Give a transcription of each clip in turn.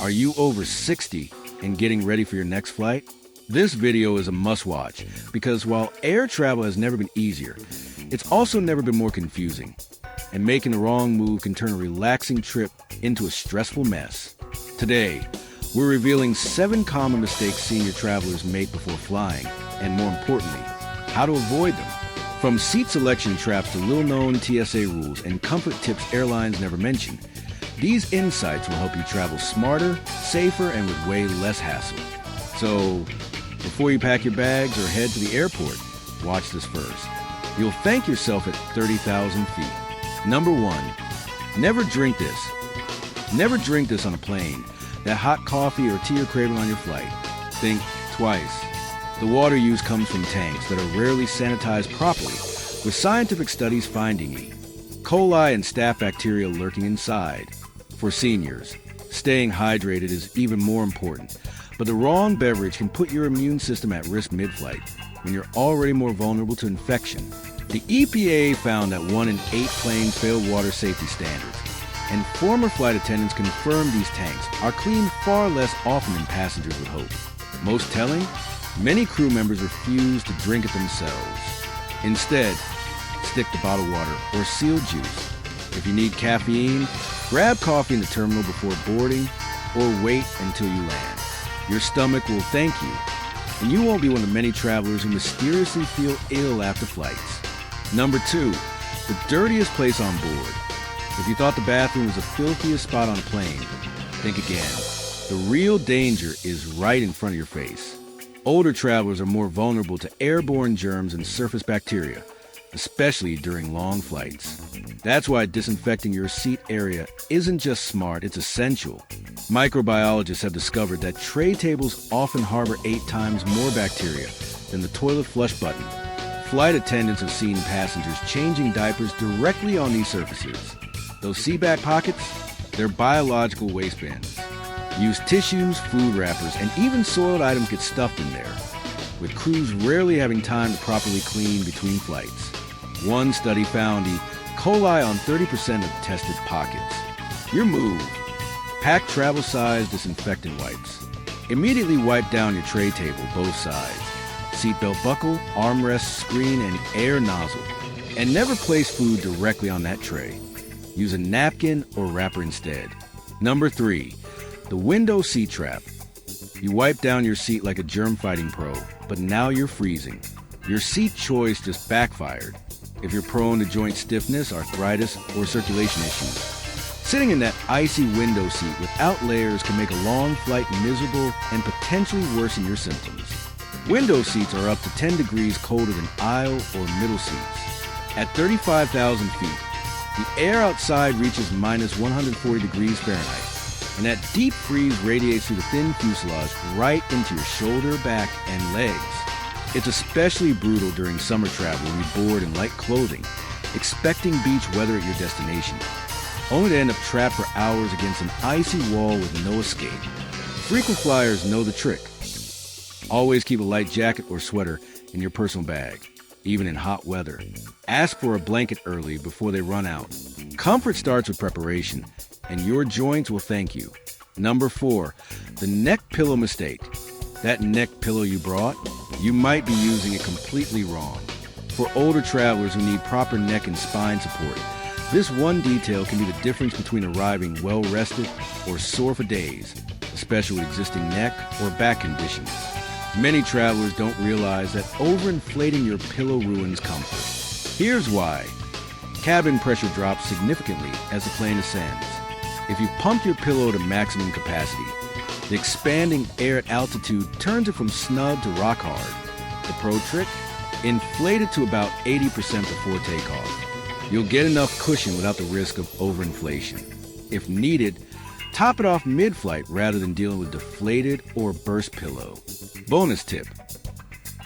Are you over 60 and getting ready for your next flight? This video is a must-watch because while air travel has never been easier, it's also never been more confusing. And making the wrong move can turn a relaxing trip into a stressful mess. Today, we're revealing 7 common mistakes senior travelers make before flying, and more importantly, how to avoid them. From seat selection traps to little-known TSA rules and comfort tips airlines never mention, these insights will help you travel smarter, safer, and with way less hassle. So, before you pack your bags or head to the airport, watch this first. You'll thank yourself at 30,000 feet. Number 1, never drink this. Never drink this on a plane. That hot coffee or tea you're craving on your flight. Think twice. The water used comes from tanks that are rarely sanitized properly, with scientific studies finding E. coli and staph bacteria lurking inside. For seniors, staying hydrated is even more important, but the wrong beverage can put your immune system at risk mid-flight when you're already more vulnerable to infection. The EPA found that 1 in 8 planes failed water safety standards, and former flight attendants confirmed these tanks are cleaned far less often than passengers would hope. Most telling, many crew members refuse to drink it themselves. Instead, stick to bottled water or sealed juice. If you need caffeine, grab coffee in the terminal before boarding or wait until you land. Your stomach will thank you, and you won't be one of the many travelers who mysteriously feel ill after flights. Number 2, the dirtiest place on board. If you thought the bathroom was the filthiest spot on a plane, think again. The real danger is right in front of your face. Older travelers are more vulnerable to airborne germs and surface bacteria, especially during long flights. That's why disinfecting your seat area isn't just smart, it's essential. Microbiologists have discovered that tray tables often harbor 8 times more bacteria than the toilet flush button. Flight attendants have seen passengers changing diapers directly on these surfaces. Those seat back pockets, they're biological waste bins. Used tissues, food wrappers, and even soiled items get stuffed in there, with crews rarely having time to properly clean between flights. One study found E. coli on 30% of tested pockets. Your move: pack travel-size disinfectant wipes. Immediately wipe down your tray table, both sides. Seatbelt buckle, armrest, screen, and air nozzle. And never place food directly on that tray. Use a napkin or wrapper instead. Number 3, the window seat trap. You wipe down your seat like a germ-fighting pro, but now you're freezing. Your seat choice just backfired. If you're prone to joint stiffness, arthritis, or circulation issues, sitting in that icy window seat without layers can make a long flight miserable and potentially worsen your symptoms. Window seats are up to 10 degrees colder than aisle or middle seats. At 35,000 feet, the air outside reaches minus 140 degrees Fahrenheit, and that deep freeze radiates through the thin fuselage right into your shoulder, back, and legs. It's especially brutal during summer travel when you board in light clothing, expecting beach weather at your destination, only to end up trapped for hours against an icy wall with no escape. Frequent flyers know the trick. Always keep a light jacket or sweater in your personal bag, even in hot weather. Ask for a blanket early before they run out. Comfort starts with preparation, and your joints will thank you. Number 4, the neck pillow mistake. That neck pillow you brought, you might be using it completely wrong. For older travelers who need proper neck and spine support, this one detail can be the difference between arriving well-rested or sore for days, especially with existing neck or back conditions. Many travelers don't realize that overinflating your pillow ruins comfort. Here's why. Cabin pressure drops significantly as the plane ascends. If you pump your pillow to maximum capacity, the expanding air at altitude turns it from snug to rock hard. The pro trick? Inflate it to about 80% before takeoff. You'll get enough cushion without the risk of overinflation. If needed, top it off mid-flight rather than dealing with deflated or burst pillow. Bonus tip: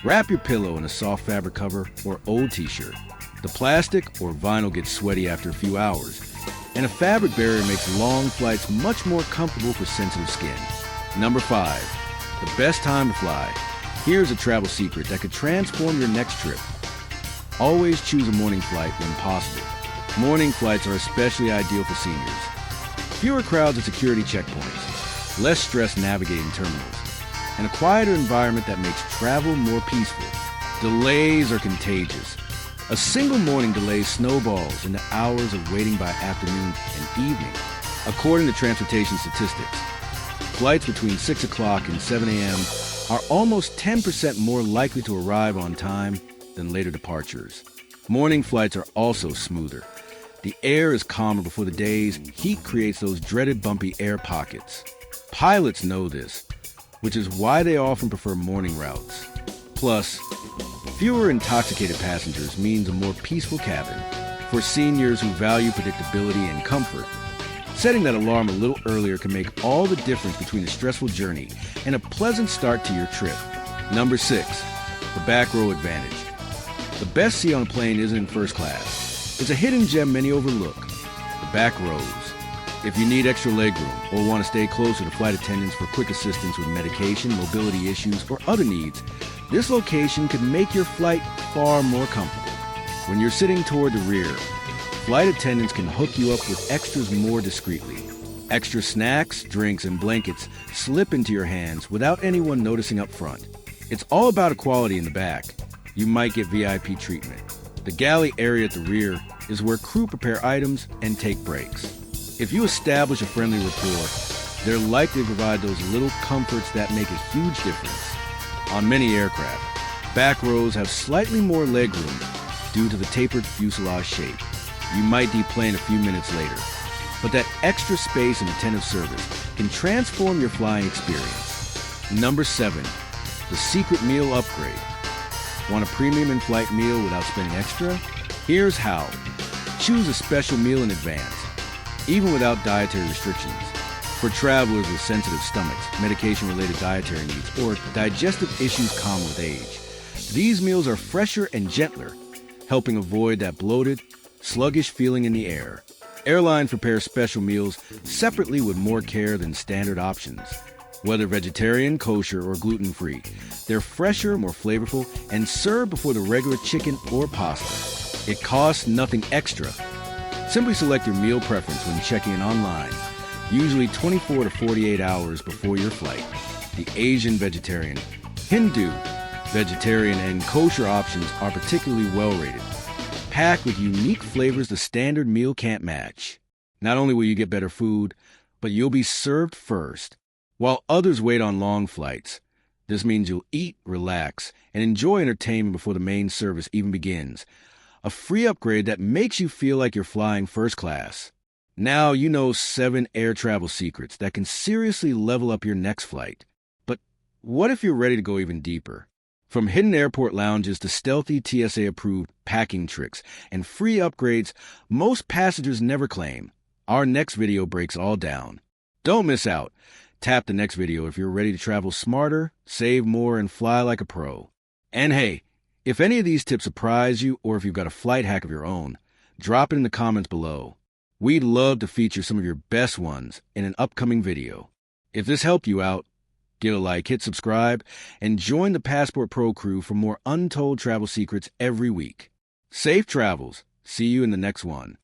wrap your pillow in a soft fabric cover or old t-shirt. The plastic or vinyl gets sweaty after a few hours, and a fabric barrier makes long flights much more comfortable for sensitive skin. Number 5, the best time to fly. Here's a travel secret that could transform your next trip. Always choose a morning flight when possible. Morning flights are especially ideal for seniors. Fewer crowds at security checkpoints, less stress navigating terminals, and a quieter environment that makes travel more peaceful. Delays are contagious. A single morning delay snowballs into hours of waiting by afternoon and evening. According to transportation statistics, flights between 6 o'clock and 7 a.m. are almost 10% more likely to arrive on time than later departures. Morning flights are also smoother. The air is calmer before the day's heat creates those dreaded bumpy air pockets. Pilots know this, which is why they often prefer morning routes. Plus, fewer intoxicated passengers means a more peaceful cabin for seniors who value predictability and comfort. Setting that alarm a little earlier can make all the difference between a stressful journey and a pleasant start to your trip. Number 6, the back row advantage. The best seat on a plane isn't in first class. It's a hidden gem many overlook, the back rows. If you need extra legroom or want to stay closer to flight attendants for quick assistance with medication, mobility issues, or other needs, this location could make your flight far more comfortable. When you're sitting toward the rear, flight attendants can hook you up with extras more discreetly. Extra snacks, drinks, and blankets slip into your hands without anyone noticing up front. It's all about equality in the back. You might get VIP treatment. The galley area at the rear is where crew prepare items and take breaks. If you establish a friendly rapport, they're likely to provide those little comforts that make a huge difference. On many aircraft, back rows have slightly more legroom due to the tapered fuselage shape. You might deplane a few minutes later, but that extra space and attentive service can transform your flying experience. Number 7, the secret meal upgrade. Want a premium in-flight meal without spending extra? Here's how. Choose a special meal in advance, even without dietary restrictions. For travelers with sensitive stomachs, medication-related dietary needs, or digestive issues common with age, these meals are fresher and gentler, helping avoid that bloated, sluggish feeling in the air. Airlines prepare special meals separately with more care than standard options. Whether vegetarian, kosher, or gluten-free, they're fresher, more flavorful, and served before the regular chicken or pasta. It costs nothing extra. Simply select your meal preference when checking in online, usually 24 to 48 hours before your flight. The Asian vegetarian, Hindu vegetarian, and kosher options are particularly well-rated, packed with unique flavors the standard meal can't match. Not only will you get better food, but you'll be served first. While others wait on long flights, this means you'll eat, relax, and enjoy entertainment before the main service even begins. A free upgrade that makes you feel like you're flying first class. Now you know 7 air travel secrets that can seriously level up your next flight. But what if you're ready to go even deeper? From hidden airport lounges to stealthy TSA-approved packing tricks and free upgrades most passengers never claim, our next video breaks all down. Don't miss out. Tap the next video if you're ready to travel smarter, save more, and fly like a pro. And hey, if any of these tips surprise you or if you've got a flight hack of your own, drop it in the comments below. We'd love to feature some of your best ones in an upcoming video. If this helped you out, give a like, hit subscribe, and join the Passport Pro crew for more untold travel secrets every week. Safe travels. See you in the next one.